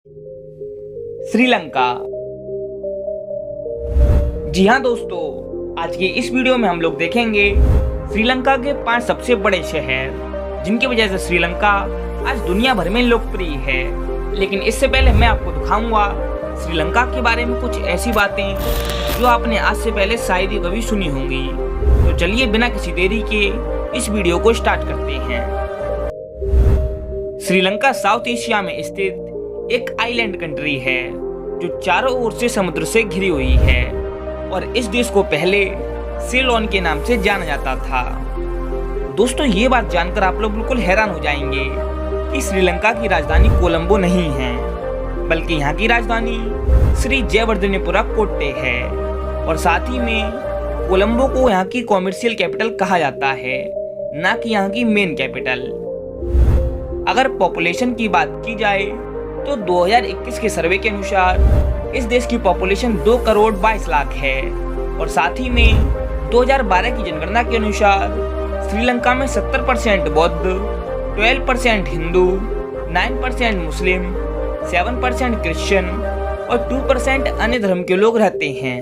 श्रीलंका। जी हाँ दोस्तों, आज के इस वीडियो में हम लोग देखेंगे श्रीलंका के 5 सबसे बड़े शहर जिनकी वजह से श्रीलंका आज दुनिया भर में लोकप्रिय है। लेकिन इससे पहले मैं आपको दिखाऊंगा श्रीलंका के बारे में कुछ ऐसी बातें जो आपने आज से पहले शायद ही कभी सुनी होंगी। तो चलिए बिना किसी देरी के इस वीडियो को स्टार्ट करते हैं। श्रीलंका साउथ एशिया में स्थित एक आइलैंड कंट्री है जो चारों ओर से समुद्र से घिरी हुई है और इस देश को पहले सेलोन के नाम से जाना जाता था। दोस्तों, ये बात जानकर आप लोग बिल्कुल हैरान हो जाएंगे कि श्रीलंका की राजधानी कोलंबो नहीं है, बल्कि यहाँ की राजधानी श्री जयवर्धनेपुरा कोट्टे है और साथ ही में कोलंबो को यहाँ की कॉमर्शियल कैपिटल कहा जाता है, ना कि यहाँ की मेन कैपिटल। अगर पॉपुलेशन की बात की जाए तो 2021 के सर्वे के अनुसार इस देश की पॉपुलेशन 2 करोड़ 22 लाख है और साथ ही में 2012 की जनगणना के अनुसार श्रीलंका में 70% बौद्ध, 12% हिंदू, 9% मुस्लिम, 7% क्रिश्चियन और 2% अन्य धर्म के लोग रहते हैं।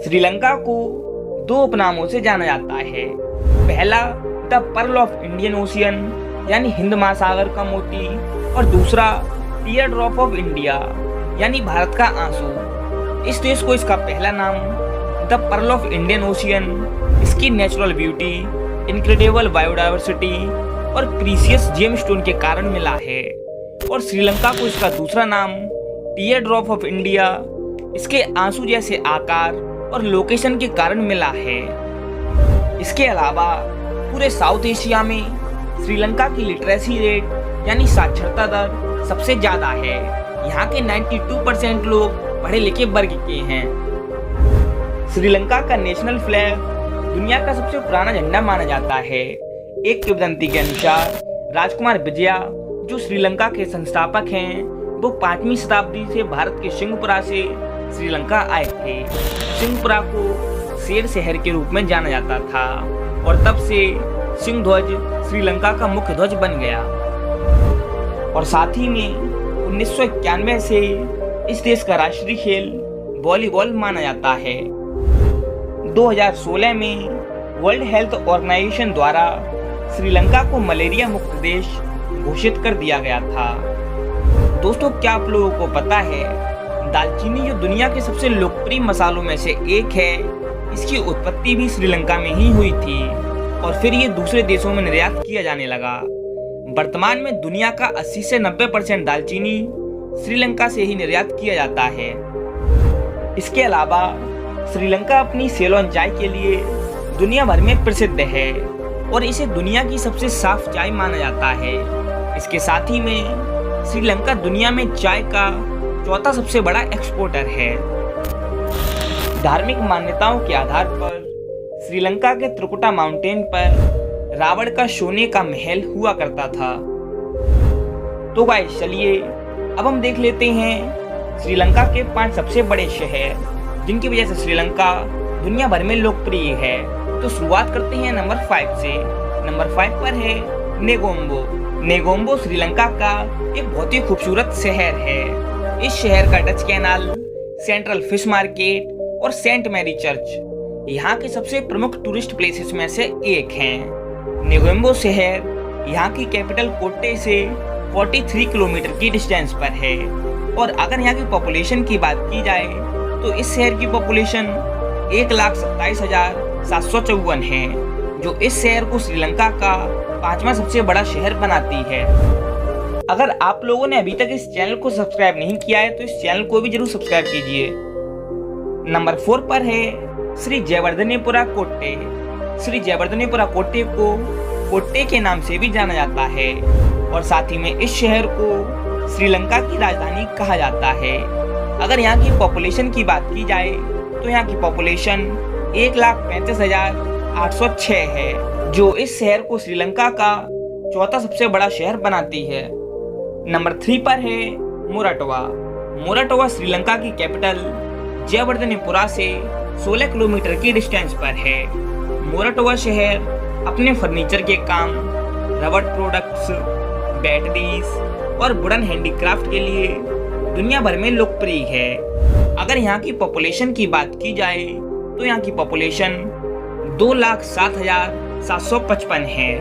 श्रीलंका को 2 उपनामों से जाना जाता है। पहला the pearl of Indian ocean यानी हिंद महासागर का मोती और दूसरा टीयर ड्रॉप ऑफ इंडिया यानी भारत का आंसू। इस देश को इसका पहला नाम the pearl of Indian ocean इसकी नेचुरल ब्यूटी, इनक्रेडिबल बायोडाइवर्सिटी और प्रीशियस जेमस्टोन के कारण मिला है और श्रीलंका को इसका दूसरा नाम टीयर ड्रॉप ऑफ इंडिया इसके आंसू जैसे आकार और लोकेशन के कारण मिला है। इसके अलावा पूरे साउथ एशिया में श्रीलंका की लिटरेसी रेट यानी साक्षरता दर सबसे ज्यादा है। यहाँ के 92% लोग पढ़े लिखे वर्ग के हैं। श्रीलंका का नेशनल फ्लैग दुनिया का सबसे पुराना झंडा माना जाता है। एक किंवदंती के अनुसार राजकुमार विजया जो श्रीलंका के संस्थापक हैं, वो 5वीं शताब्दी से भारत के सिंहपुरा से श्रीलंका आए थे। सिंहपुरा को शेर शहर के रूप में जाना जाता था और तब से सिंह ध्वज श्रीलंका का मुख्य ध्वज बन गया और साथ ही में 1991 से इस देश का राष्ट्रीय खेल वॉलीबॉल माना जाता है। 2016 में वर्ल्ड हेल्थ ऑर्गेनाइजेशन द्वारा श्रीलंका को मलेरिया मुक्त देश घोषित कर दिया गया था। दोस्तों, क्या आप लोगों को पता है दालचीनी जो दुनिया के सबसे लोकप्रिय मसालों में से एक है, इसकी उत्पत्ति भी श्रीलंका में ही हुई थी और फिर ये दूसरे देशों में निर्यात किया जाने लगा। वर्तमान में दुनिया का 80 से 90% दालचीनी श्रीलंका से ही निर्यात किया जाता है। इसके अलावा श्रीलंका अपनी सेलोन चाय के लिए दुनिया भर में प्रसिद्ध है और इसे दुनिया की सबसे साफ चाय माना जाता है। इसके साथ ही में श्रीलंका दुनिया में चाय का 4था सबसे बड़ा एक्सपोर्टर है। धार्मिक मान्यताओं के आधार पर श्रीलंका के त्रिकुटा माउंटेन पर रावण का सोने का महल हुआ करता था। तो गाइस, चलिए अब हम देख लेते हैं श्रीलंका के 5 सबसे बड़े शहर जिनकी वजह से श्रीलंका दुनिया भर में लोकप्रिय है। तो शुरुआत करते हैं नंबर 5 से। नंबर 5 पर है नेगोम्बो। नेगोम्बो श्रीलंका का एक बहुत ही खूबसूरत शहर है। इस शहर का Dutch canal, central fish market और सेंट मैरी चर्च यहाँ के सबसे प्रमुख टूरिस्ट प्लेसेस में से एक हैं। नेगोम्बो शहर यहाँ की कैपिटल कोट्टे से 43 किलोमीटर की डिस्टेंस पर है और अगर यहाँ की पॉपुलेशन की बात की जाए तो इस शहर की पॉपुलेशन 1,27,754 है, जो इस शहर को श्रीलंका का 5वां सबसे बड़ा शहर बनाती है। अगर आप लोगों ने अभी तक इस चैनल को सब्सक्राइब नहीं किया है तो इस चैनल को भी जरूर सब्सक्राइब कीजिए। नंबर 4 पर है श्री जयवर्धनेपुरा कोट्टे। श्री जयवर्धनेपुरा कोट्टे को कोट्टे के नाम से भी जाना जाता है और साथ ही में इस शहर को श्रीलंका की राजधानी कहा जाता है। अगर यहाँ की पॉपुलेशन की बात की जाए तो यहाँ की पॉपुलेशन 1,35,806 है, जो इस शहर को श्रीलंका का 4था सबसे बड़ा शहर बनाती है। नंबर 3 पर है मोराटोवा। मोराटोवा श्रीलंका की कैपिटल जयवर्धनेपुरा से 16 किलोमीटर की डिस्टेंस पर है। मोराटोवा शहर अपने फर्नीचर के काम, रबड़ प्रोडक्ट्स, बैटरीज और वुडन हैंडीक्राफ्ट के लिए दुनिया भर में लोकप्रिय है। अगर यहाँ की पॉपुलेशन की बात की जाए तो यहाँ की पॉपुलेशन 2,07,755 है,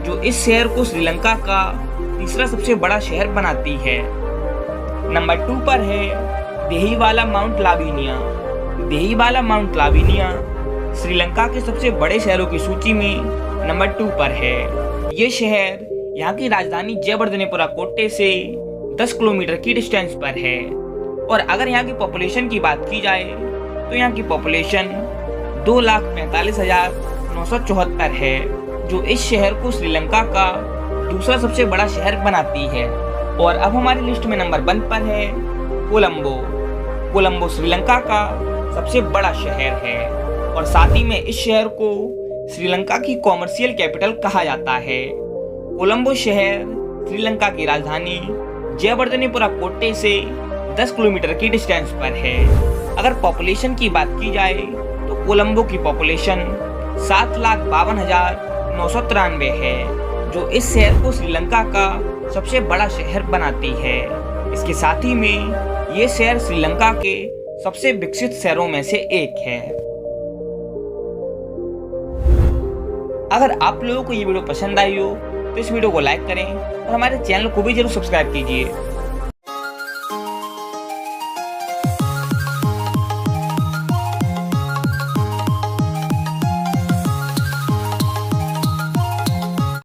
जो इस शहर को श्रीलंका का तीसरा सबसे बड़ा शहर बनाती है। नंबर 2 पर है देहीवाला माउंट लावीनिया। देहीवाला माउंट लावीनिया श्रीलंका के सबसे बड़े शहरों की सूची में नंबर 2 पर है। ये शहर यहाँ की राजधानी जयवर्धनेपुरा कोटे से 10 किलोमीटर की डिस्टेंस पर है। और अगर यहाँ की पॉपुलेशन की बात की जाए तो यहाँ की पॉपुलेशन 2,45,974 है, जो इस शहर को श्रीलंका का दूसरा सबसे बड़ा शहर बनाती है। और अब हमारी लिस्ट में नंबर 1 पर है कोलंबो। कोलंबो श्रीलंका का सबसे बड़ा शहर है और साथ ही में इस शहर को श्रीलंका की कॉमर्शियल कैपिटल कहा जाता है। कोलंबो शहर श्रीलंका की राजधानी जयवर्धनेपुरा कोटे से 10 किलोमीटर की डिस्टेंस पर है। अगर पॉपुलेशन की बात की जाए तो कोलंबो की पॉपुलेशन 7,52,993 है, जो इस शहर को श्रीलंका का सबसे बड़ा शहर बनाती है। इसके साथ ही में ये शहर श्रीलंका के सबसे विकसित शहरों में से एक है। अगर आप लोगों को ये वीडियो पसंद आई हो तो इस वीडियो को लाइक करें और हमारे चैनल को भी जरूर सब्सक्राइब कीजिए।